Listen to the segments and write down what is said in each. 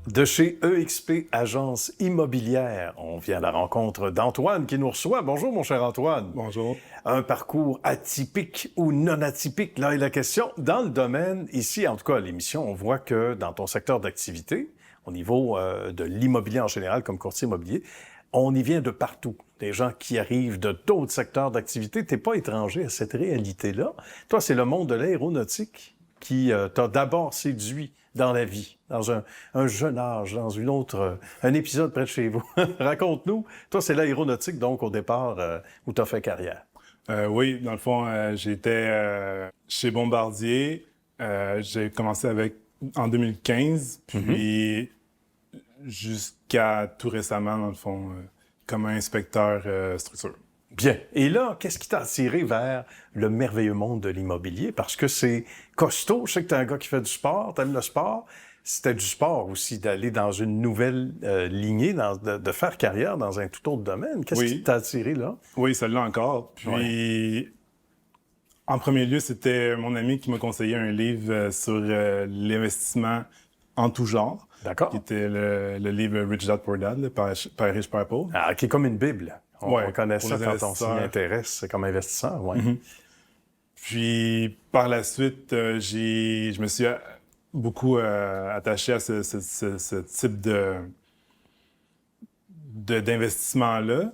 De chez EXP Agence Immobilière, on vient à la rencontre d'Antoine qui nous reçoit. Bonjour, mon cher Antoine. Bonjour. Un parcours atypique ou non atypique, là est la question. Dans le domaine, ici, en tout cas à l'émission, on voit que dans ton secteur d'activité, au niveau de l'immobilier en général, comme courtier immobilier, on y vient de partout. Des gens qui arrivent de d'autres secteurs d'activité. Tu n'es pas étranger à cette réalité-là. Toi, c'est le monde de l'aéronautique qui t'a d'abord séduit dans la vie, dans un jeune âge, dans une autre, un épisode près de chez vous. Raconte-nous. Toi, c'est l'aéronautique, donc, au départ, où tu as fait carrière. Oui, dans le fond, j'étais chez Bombardier. J'ai commencé en 2015, puis jusqu'à tout récemment, dans le fond, comme inspecteur structure. Bien. Et là, qu'est-ce qui t'a attiré vers le merveilleux monde de l'immobilier? Parce que c'est costaud. Je sais que t'es un gars qui fait du sport, t'aimes le sport. C'était du sport aussi, d'aller dans une nouvelle lignée, de faire carrière dans un tout autre domaine. Qu'est-ce qui t'a attiré là? Oui, celle-là encore. Puis, en premier lieu, c'était mon ami qui m'a conseillé un livre sur l'investissement en tout genre. D'accord. Qui était le livre Rich Dad Poor Dad, Père riche, Père pauvre. Ah, qui est comme une Bible. On connaît ça quand on s'y intéresse comme investisseur, oui. Puis, par la suite, je me suis beaucoup attaché à ce type d'investissement-là.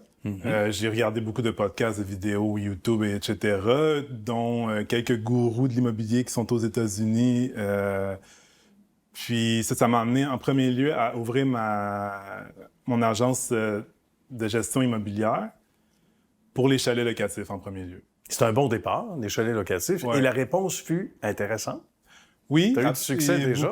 J'ai regardé beaucoup de podcasts, de vidéos, YouTube, etc., dont quelques gourous de l'immobilier qui sont aux États-Unis. Puis ça m'a amené en premier lieu à ouvrir mon agence de gestion immobilière pour les chalets locatifs en premier lieu. C'est un bon départ, les chalets locatifs. Ouais. Et la réponse fut intéressante. Oui. T'as eu du succès déjà?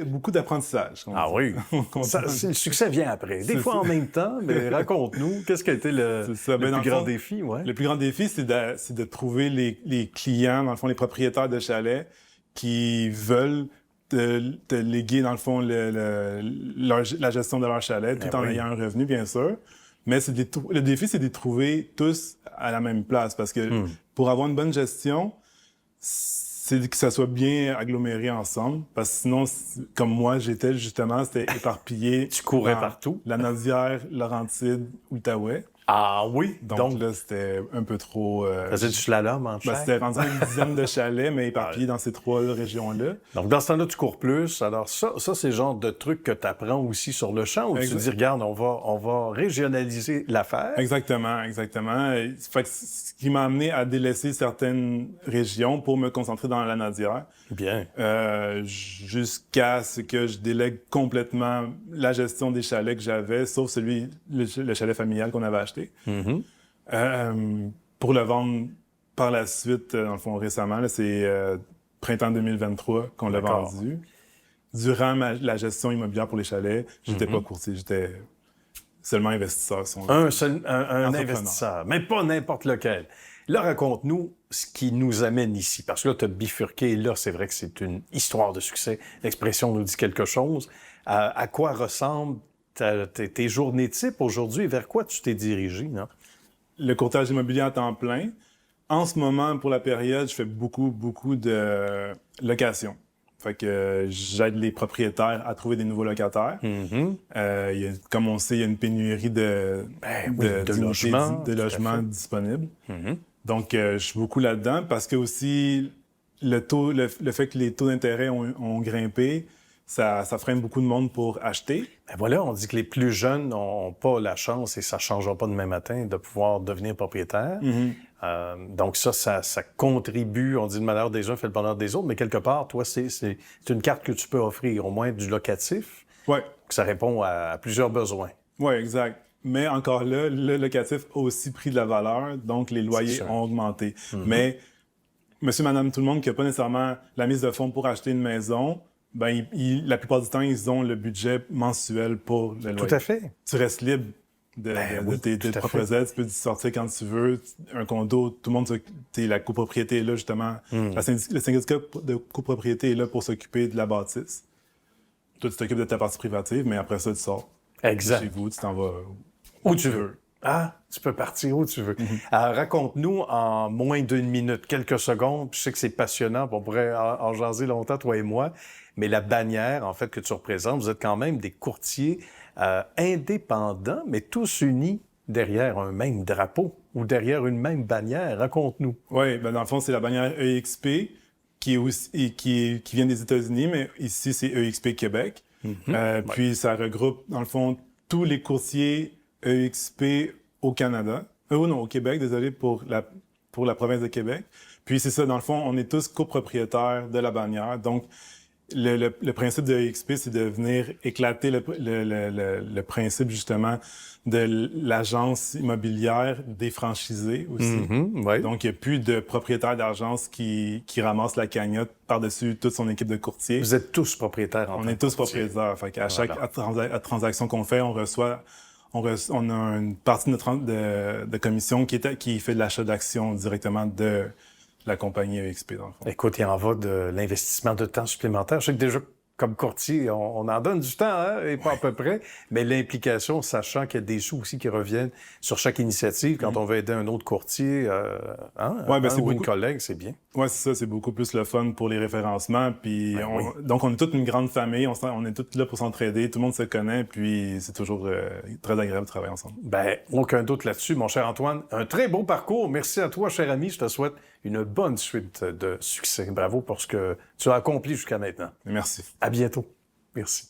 Beaucoup d'apprentissage. Ah oui? Le succès vient après. Des fois en même temps, mais raconte-nous, qu'est-ce qui a été le plus grand défi? Ouais. Le plus grand défi, c'est de trouver les clients, dans le fond, les propriétaires de chalets qui veulent te léguer, dans le fond, la gestion de leur chalet, tout en ayant un revenu, bien sûr. Mais le défi, c'est de les trouver tous à la même place. Parce que pour avoir une bonne gestion, c'est que ça soit bien aggloméré ensemble. Parce que sinon, comme moi, c'était éparpillé. Tu courais partout. La Naudière, Laurentide, Outaouais. Ah oui? Donc là, c'était un peu trop... faisais du slalom en chaque? C'était rendu une dizaine de chalets, mais éparpillés dans ces trois régions-là. Donc, dans ce temps-là, tu cours plus. Alors, ça c'est le genre de truc que tu apprends aussi sur le champ, où tu te dis, regarde, on va régionaliser l'affaire. Exactement. Fait que ce qui m'a amené à délaisser certaines régions pour me concentrer dans la Naudière. Bien. Jusqu'à ce que je délègue complètement la gestion des chalets que j'avais, sauf le chalet familial qu'on avait acheté. Pour le vendre par la suite, dans le fond, récemment, là, c'est printemps 2023 qu'on l'a vendu. Durant la gestion immobilière pour les chalets, j'étais pas courtier, j'étais seulement investisseur. Un investisseur, mais pas n'importe lequel. Là, raconte-nous ce qui nous amène ici. Parce que là, tu as bifurqué. Là, c'est vrai que c'est une histoire de succès. L'expression nous dit quelque chose. À quoi ressemblent tes journées types aujourd'hui et vers quoi tu t'es dirigé, non? Le courtage immobilier à temps plein. En ce moment, pour la période, je fais beaucoup de locations. Fait que j'aide les propriétaires à trouver des nouveaux locataires. Comme on sait, il y a une pénurie de logements disponibles. Donc, je suis beaucoup là-dedans parce que aussi, le fait que les taux d'intérêt ont grimpé, ça freine beaucoup de monde pour acheter. Ben voilà, on dit que les plus jeunes n'ont pas la chance, et ça ne changera pas demain matin, de pouvoir devenir propriétaire. Donc ça contribue, on dit le malheur des uns fait le bonheur des autres, mais quelque part, toi, c'est une carte que tu peux offrir, au moins du locatif, que ça répond à plusieurs besoins. Oui, exact. Mais encore là, le locatif a aussi pris de la valeur, donc les loyers ont augmenté. Mais monsieur, madame, tout le monde qui n'a pas nécessairement la mise de fonds pour acheter une maison, ben la plupart du temps, ils ont le budget mensuel pour le loyer. Tout à fait. Tu restes libre de tes propres aides, tu peux sortir quand tu veux. Un condo, tout le monde, la copropriété est là, justement. Le syndicat de copropriété est là pour s'occuper de la bâtisse. Toi, tu t'occupes de ta partie privative, mais après ça, tu sors. Exact. Chez vous, tu t'en vas où tu veux. Ah, tu peux partir où tu veux. Raconte-nous en moins d'une minute, quelques secondes. Je sais que c'est passionnant, on pourrait en jaser longtemps, toi et moi, mais la bannière, en fait, que tu représentes, vous êtes quand même des courtiers indépendants, mais tous unis derrière un même drapeau ou derrière une même bannière. Raconte-nous. Oui, ben dans le fond, c'est la bannière EXP qui est aussi, qui vient des États-Unis, mais ici, c'est EXP Québec. Puis ça regroupe, dans le fond, tous les courtiers EXP au Canada. Non, au Québec, désolé, pour la province de Québec. Puis c'est ça, dans le fond, on est tous copropriétaires de la bannière. Donc, le principe de EXP, c'est de venir éclater le principe, justement, de l'agence immobilière défranchisée aussi. Ouais. Donc, il n'y a plus de propriétaire d'agence qui ramasse la cagnotte par-dessus toute son équipe de courtiers. Vous êtes tous propriétaires. On est tous propriétaires. Fait qu'à chaque transaction qu'on fait, on a une partie de commission qui fait de l'achat d'actions directement de la compagnie EXP, dans le fond. Écoute, il en va de l'investissement de temps supplémentaire. Je sais que déjà, comme courtier, on en donne du temps, hein, et pas à peu près, mais l'implication, sachant qu'il y a des sous aussi qui reviennent sur chaque initiative, quand on veut aider un autre courtier, ou une collègue, c'est bien. Oui, c'est ça, c'est beaucoup plus le fun pour les référencements. Puis donc, on est toute une grande famille, on est tous là pour s'entraider, tout le monde se connaît, puis c'est toujours très agréable de travailler ensemble. Ben, aucun doute là-dessus, mon cher Antoine. Un très beau parcours. Merci à toi, cher ami. Je te souhaite une bonne suite de succès. Bravo pour ce que tu as accompli jusqu'à maintenant. Merci. À bientôt. Merci.